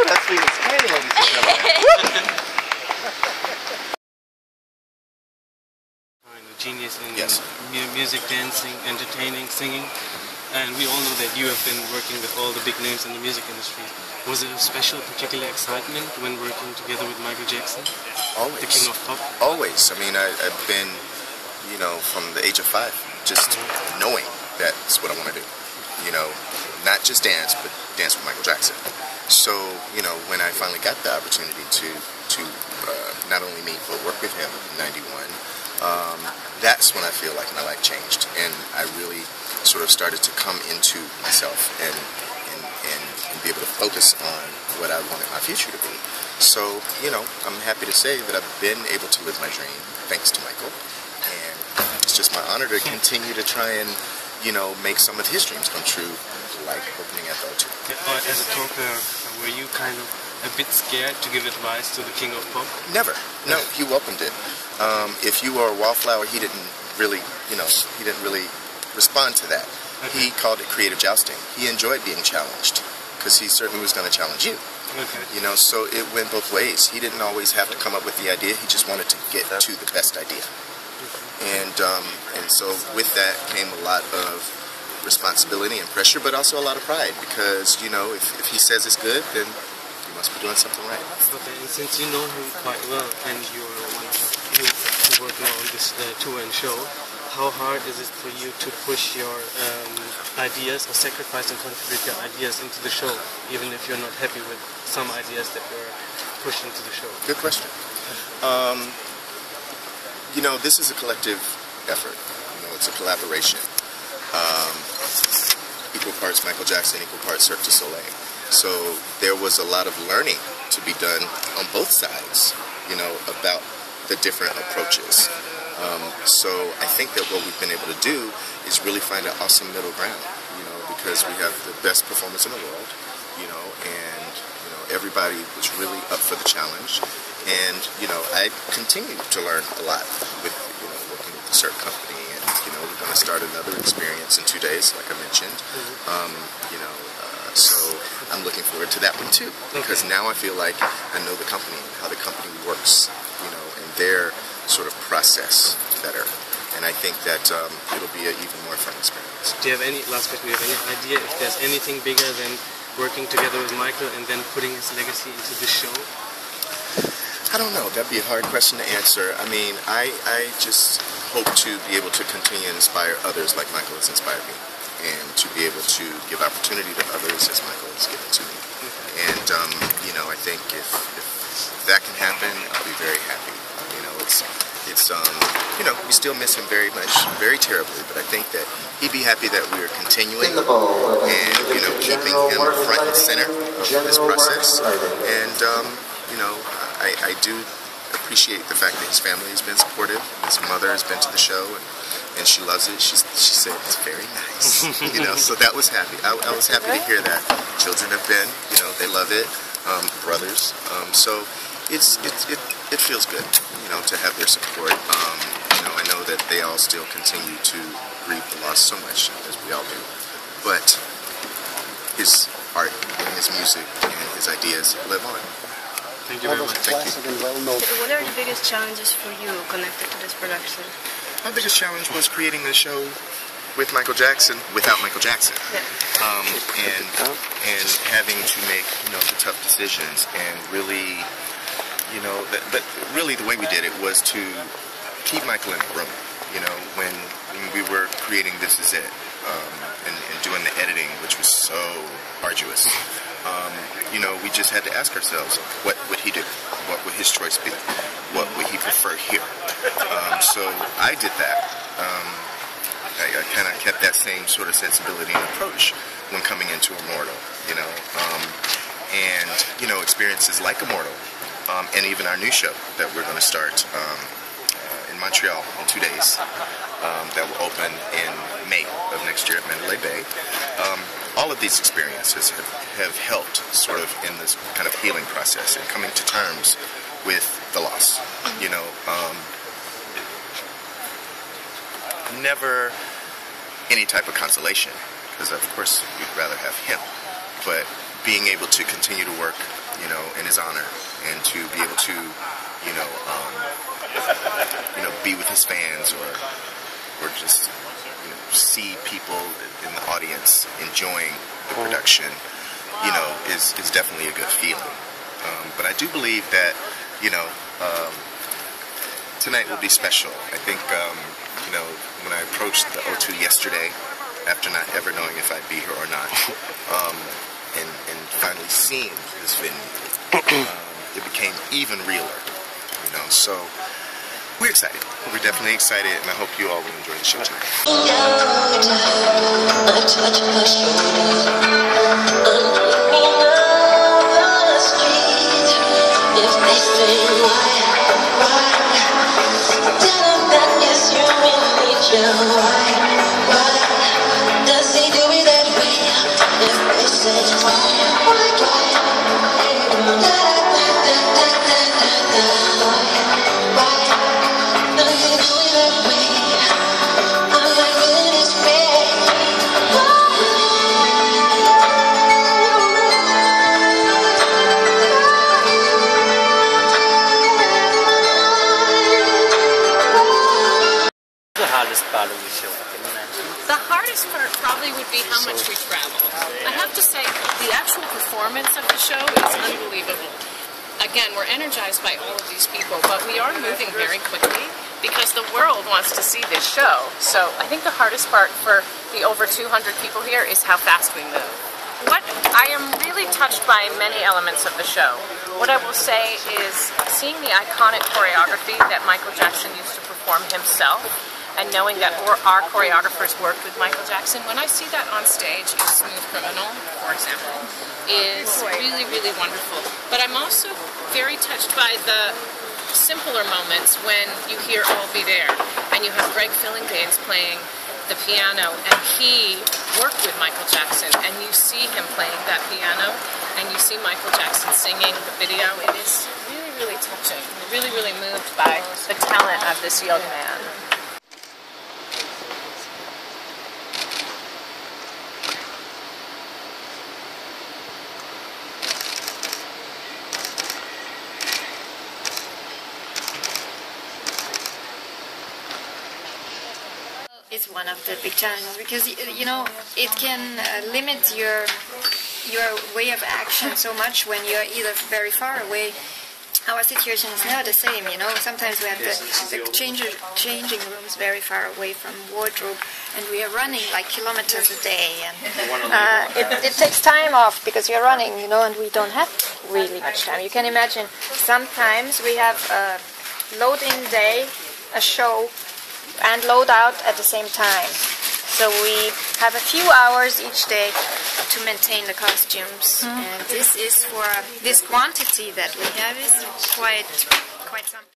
That's been exciting, ladies and gentlemen. Genius in Yes. music, dancing, entertaining, singing, and we all know that you have been working with all the big names in the music industry. Was it a special, particular excitement when working together with Michael Jackson, Always. the king of pop? Always. I mean, I've been, you know, from the age of 5, just knowing that's what I want to do. You know, not just dance, but dance with Michael Jackson. So, you know, when I finally got the opportunity to not only meet but work with him in '91, that's when I feel like my life changed, and I really sort of started to come into myself and be able to focus on what I wanted my future to be. So, you know, I'm happy to say that I've been able to live my dream thanks to Michael, and it's just my honor to continue to try and, you know, make some of his dreams come true, like opening at the O2. As a talker, were you kind of a bit scared to give advice to the king of pop? Never. No, he welcomed it. If you were a wallflower, he didn't really, you know, he didn't really respond to that. Okay. He called it creative jousting. He enjoyed being challenged because he certainly was going to challenge you. Okay. You know, so it went both ways. He didn't always have to come up with the idea. He just wanted to get to the best idea. And so with that came a lot of responsibility and pressure, but also a lot of pride because, you know, if he says it's good, then you must be doing something right. Okay, and since you know him quite well and you're one who work now on this tour and show, how hard is it for you to push your ideas or sacrifice and contribute your ideas into the show, even if you're not happy with some ideas that were pushed into the show? Good question. You know, this is a collective effort. You know, it's a collaboration. Equal parts Michael Jackson, equal parts Cirque du Soleil. So there was a lot of learning to be done on both sides, you know, about the different approaches. So I think that what we've been able to do is really find an awesome middle ground, you know, because we have the best performance in the world, you know, and, you know, everybody was really up for the challenge. And, you know, I continue to learn a lot with, you know, working with the Cirque company. And, you know, we're going to start another experience in 2 days, like I mentioned. You know, so I'm looking forward to that one too, because now I feel like I know the company, how the company works, you know, and their sort of process better. And I think that it'll be an even more fun experience. Do you have any, last question, do you have any idea if there's anything bigger than working together with Michael and then putting his legacy into this show? I don't know. That'd be a hard question to answer. I mean, I just hope to be able to continue to inspire others like Michael has inspired me, and to be able to give opportunity to others as Michael has given to me. And, you know, I think if that can happen, I'll be very happy. You know, it's you know, we still miss him very much, very terribly, but I think that he'd be happy that we are continuing and, you know, keeping him front and center of this process. And, you know, I do appreciate the fact that his family has been supportive. His mother has been to the show, and she loves it. She said it's very nice, you know. So that was happy. I was happy to hear that. Children have been, you know, they love it. Brothers. So it feels good, you know, to have their support. You know, I know that they all still continue to grieve the loss so much, as we all do. But his art and his music and his ideas live on. Thank you very much. Thank you. What are the biggest challenges for you connected to this production? My biggest challenge was creating a show with Michael Jackson without Michael Jackson, and having to make, you know, the tough decisions, and really, you know, but really the way we did it was to keep Michael in the room. You know, when we were creating This Is It, and doing the editing, which was so arduous. You know, we just had to ask ourselves, what would he do? What would his choice be? What would he prefer here? So I did that. I kind of kept that same sort of sensibility and approach when coming into Immortal, you know. And, you know, experiences like Immortal, and even our new show that we're going to start in Montreal in 2 days, that will open in May of next year at Mandalay Bay. All of these experiences have helped sort of in this kind of healing process and coming to terms with the loss. You know, never any type of consolation, because of course we'd rather have him, but being able to continue to work, you know, in his honor, and to be able to, you know, be with his fans, or just, you know, see people in the audience enjoying the production, you know, is definitely a good feeling. But I do believe that, you know, tonight will be special. I think, you know, when I approached the O2 yesterday, after not ever knowing if I'd be here or not, and finally seeing this venue, it became even realer, you know. So we're excited. We're definitely excited, and I hope you all will enjoy the show tonight. The hardest part probably would be how much we travel. I have to say, the actual performance of the show is unbelievable. Again, we're energized by all of these people, but we are moving very quickly because the world wants to see this show. So I think the hardest part for the over 200 people here is how fast we move. I am really touched by many elements of the show. What I will say is seeing the iconic choreography that Michael Jackson used to perform himself, and knowing that our choreographers worked with Michael Jackson, when I see that on stage in Smooth Criminal, for example, is really, really wonderful. But I'm also very touched by the simpler moments when you hear I'll Be There, and you have Greg Fillinganes playing the piano, and he worked with Michael Jackson, and you see him playing that piano, and you see Michael Jackson singing the video. It is really, really touching. I'm really, really moved by the talent of this young man. It's one of the big challenges because, you know, it can limit your way of action so much when you're either very far away. Our situation is not the same, you know. Sometimes we have the changing rooms very far away from wardrobe, and we are running like kilometers a day, and it takes time off because you're running, you know, and we don't have really much time. You can imagine sometimes we have a loading day, a show, and load out at the same time. So we have a few hours each day to maintain the costumes, and this is for this quantity that we have is quite something.